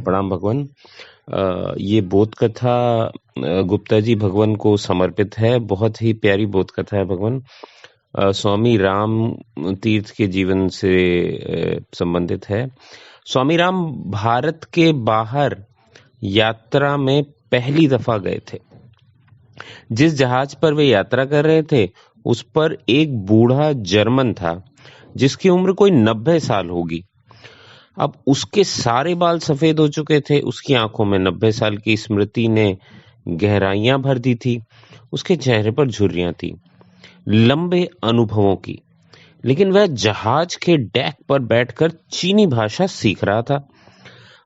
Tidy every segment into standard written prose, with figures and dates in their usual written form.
प्रणाम भगवान। ये बोध कथा गुप्ता जी भगवान को समर्पित है। बहुत ही प्यारी बोध कथा है भगवान। स्वामी राम तीर्थ के जीवन से संबंधित है। स्वामी राम भारत के बाहर यात्रा में पहली दफा गए थे। जिस जहाज पर वे यात्रा कर रहे थे उस पर एक बूढ़ा जर्मन था जिसकी उम्र कोई 90 साल होगी। अब उसके सारे बाल सफेद हो चुके थे। उसकी आंखों में 90 साल की स्मृति ने गहराइयां भर दी थी। उसके चेहरे पर झुर्रियां थी, लंबे अनुभवों की। लेकिन वह जहाज के डेक पर बैठकर चीनी भाषा सीख रहा था।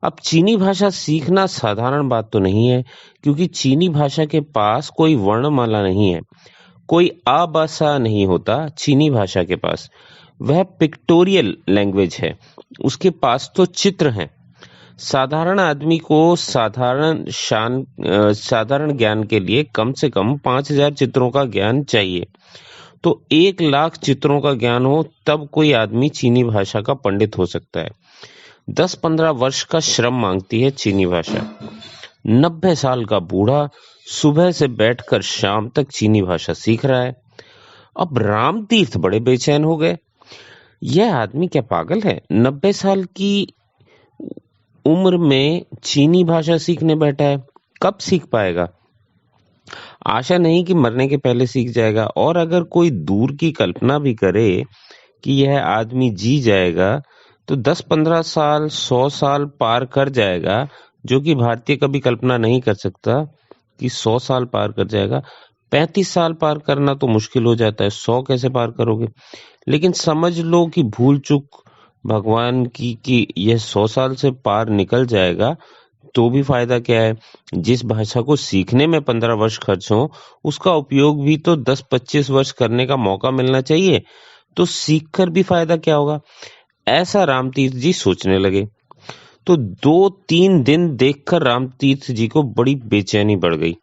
अब चीनी भाषा सीखना साधारण बात तो नहीं है, क्योंकि चीनी भाषा के पास कोई वर्णमाला नहीं है, कोई आबासा नहीं होता चीनी भाषा के पास। वह पिक्टोरियल लैंग्वेज है। उसके पास तो चित्र हैं। साधारण आदमी को साधारण ज्ञान के लिए कम से कम 5000 चित्रों का ज्ञान चाहिए। तो 1 लाख चित्रों का ज्ञान हो तब कोई आदमी चीनी भाषा का पंडित हो सकता है। 10-15 वर्ष का श्रम मांगती है चीनी भाषा। 90 साल का बूढ़ा सुबह से बैठकर शाम तक चीनी भाषा सीख रहा है। अब राम तीर्थ बड़े बेचैन हो गए। यह आदमी क्या पागल है? 90 साल की उम्र में चीनी भाषा सीखने बैठा है। कब सीख पाएगा? आशा नहीं कि मरने के पहले सीख जाएगा। और अगर कोई दूर की कल्पना भी करे कि यह आदमी जी जाएगा तो 10-15 साल 100 साल पार कर जाएगा, जो कि भारतीय कभी कल्पना नहीं कर सकता कि 100 साल पार कर जाएगा। 35 साल पार करना तो मुश्किल हो जाता है, 100 कैसे पार करोगे? लेकिन समझ लो कि भूल चूक भगवान की कि यह 100 साल से पार निकल जाएगा, तो भी फायदा क्या है? जिस भाषा को सीखने में 15 वर्ष खर्च हो, उसका उपयोग भी तो 10-25 वर्ष करने का मौका मिलना चाहिए। तो सीखकर भी फायदा क्या होगा? ऐसा रामतीर्थ जी सोचने लगे। तो 2-3 दिन देखकर रामतीर्थ जी को बड़ी बेचैनी बढ़ गई।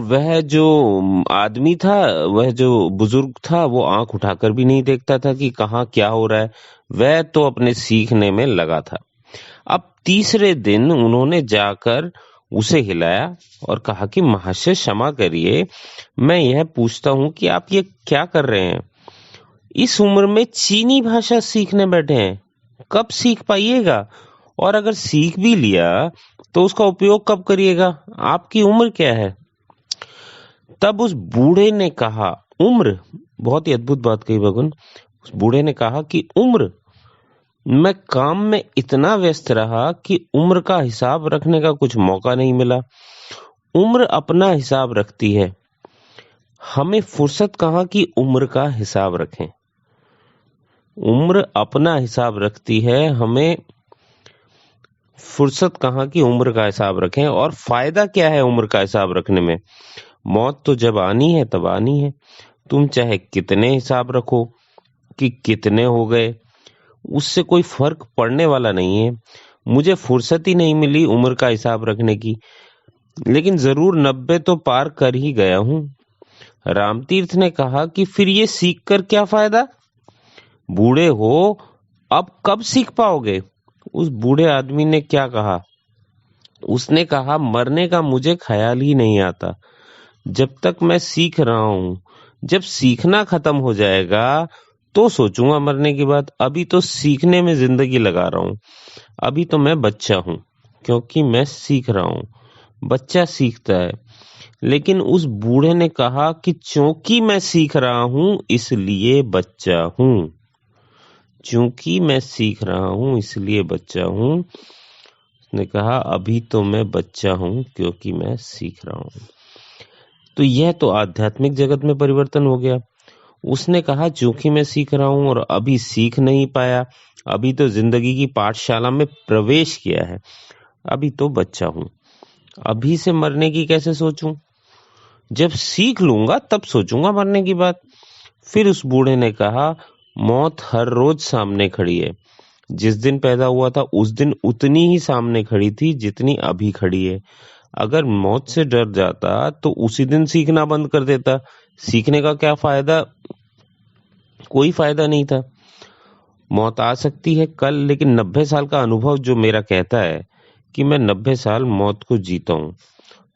वह जो आदमी था, वह जो बुजुर्ग था, वो आंख उठाकर भी नहीं देखता था कि कहाँ क्या हो रहा है। वह तो अपने सीखने में लगा था। अब तीसरे दिन उन्होंने जाकर उसे हिलाया और कहा कि महाशय क्षमा करिए, मैं यह पूछता हूं कि आप ये क्या कर रहे हैं? इस उम्र में चीनी भाषा सीखने बैठे हैं, कब सीख पाइएगा? और अगर सीख भी लिया तो उसका उपयोग कब करिएगा? आपकी उम्र क्या है? तब उस बूढ़े ने कहा, उम्र? बहुत ही अद्भुत बात कही भगवान। उस बूढ़े ने कहा कि उम्र? मैं काम में इतना व्यस्त रहा कि उम्र का हिसाब रखने का कुछ मौका नहीं मिला। उम्र अपना हिसाब रखती है, हमें फुर्सत कहाँ की उम्र का हिसाब रखें। उम्र अपना हिसाब रखती है, हमें फुर्सत कहाँ की उम्र का हिसाब रखें। और फायदा क्या है उम्र का हिसाब रखने में? मौत तो जब आनी है तब आनी है। तुम चाहे कितने हिसाब रखो कि कितने हो गए, उससे कोई फर्क पड़ने वाला नहीं है। मुझे फुर्सत ही नहीं मिली उम्र का हिसाब रखने की, लेकिन जरूर 90 तो पार कर ही गया हूं। रामतीर्थ ने कहा कि फिर ये सीख कर क्या फायदा? बूढ़े हो, अब कब सीख पाओगे? उस बूढ़े आदमी ने क्या कहा? उसने कहा, मरने का मुझे ख्याल ही नहीं आता जब तक मैं सीख रहा हूं। जब सीखना खत्म हो जाएगा तो सोचूंगा मरने की बात। अभी तो सीखने में जिंदगी लगा रहा हूं। अभी तो मैं बच्चा हूं, क्योंकि मैं सीख रहा हूं। बच्चा सीखता है। लेकिन उस बूढ़े ने कहा कि चूंकि मैं सीख रहा हूं इसलिए बच्चा हूं। चूंकि मैं सीख रहा हूं इसलिए बच्चा हूं। उसने कहा, अभी तो मैं बच्चा हूं क्योंकि मैं सीख रहा हूं। तो यह तो आध्यात्मिक जगत में परिवर्तन हो गया। उसने कहा, चूंकि मैं सीख रहा हूं और अभी सीख नहीं पाया, अभी तो जिंदगी की पाठशाला में प्रवेश किया है, अभी तो बच्चा हूं। अभी से मरने की कैसे सोचूं? जब सीख लूंगा तब सोचूंगा मरने की बात। फिर उस बूढ़े ने कहा, मौत हर रोज सामने खड़ी है। जिस दिन पैदा हुआ था उस दिन उतनी ही सामने खड़ी थी जितनी अभी खड़ी है। अगर मौत से डर जाता तो उसी दिन सीखना बंद कर देता। सीखने का क्या फायदा? कोई फायदा नहीं था। मौत आ सकती है कल, लेकिन 90 साल का अनुभव जो मेरा कहता है कि मैं 90 साल मौत को जीता हूँ।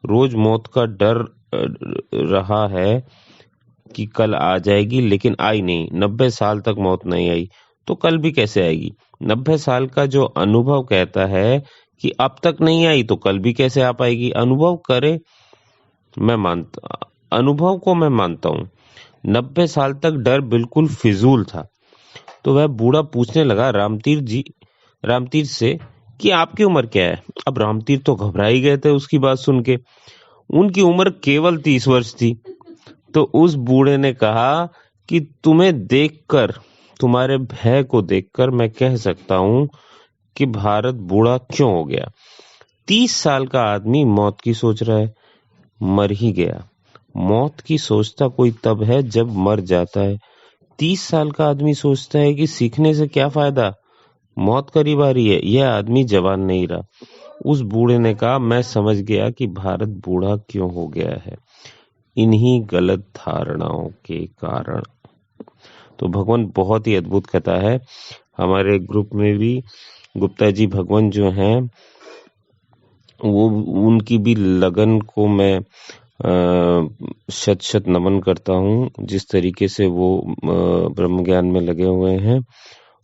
रोज मौत का डर रहा है कि कल आ जाएगी, लेकिन आई नहीं। 90 साल तक मौत नहीं आई तो कल भी कैसे आएगी? 90 साल का जो अनुभव कहता है कि अब तक नहीं आई तो कल भी कैसे आ पाएगी? अनुभव को मैं मानता हूँ। 90 साल तक डर बिल्कुल फिजूल था। तो वह बूढ़ा पूछने लगा रामतीर से कि आपकी उम्र क्या है? अब रामतीर तो घबरा ही गए थे उसकी बात सुन के। उनकी उम्र केवल 30 वर्ष थी। तो उस बूढ़े ने कहा कि तुम्हारे भय को देखकर मैं कह सकता हूँ कि भारत बूढ़ा क्यों हो गया। 30 साल का आदमी मौत की सोच रहा है, मर ही गया। मौत की सोचता कोई तब है जब मर जाता है। 30 साल का आदमी सोचता है कि सीखने से क्या फायदा, मौत करीब आ रही है। यह आदमी जवान नहीं रहा। उस बूढ़े ने कहा, मैं समझ गया कि भारत बूढ़ा क्यों हो गया है, इन्हीं गलत धारणाओं के कारण। तो भगवान बहुत ही अद्भुत कथा है। हमारे ग्रुप में भी गुप्ता जी भगवान जो हैं, वो उनकी भी लगन को मैं शत शत नमन करता हूँ। जिस तरीके से वो ब्रह्म ज्ञान में लगे हुए हैं,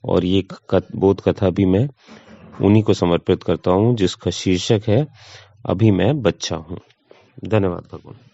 और ये बोध कथा भी मैं उन्हीं को समर्पित करता हूँ, जिसका शीर्षक है अभी मैं बच्चा हूँ। धन्यवाद भगवान।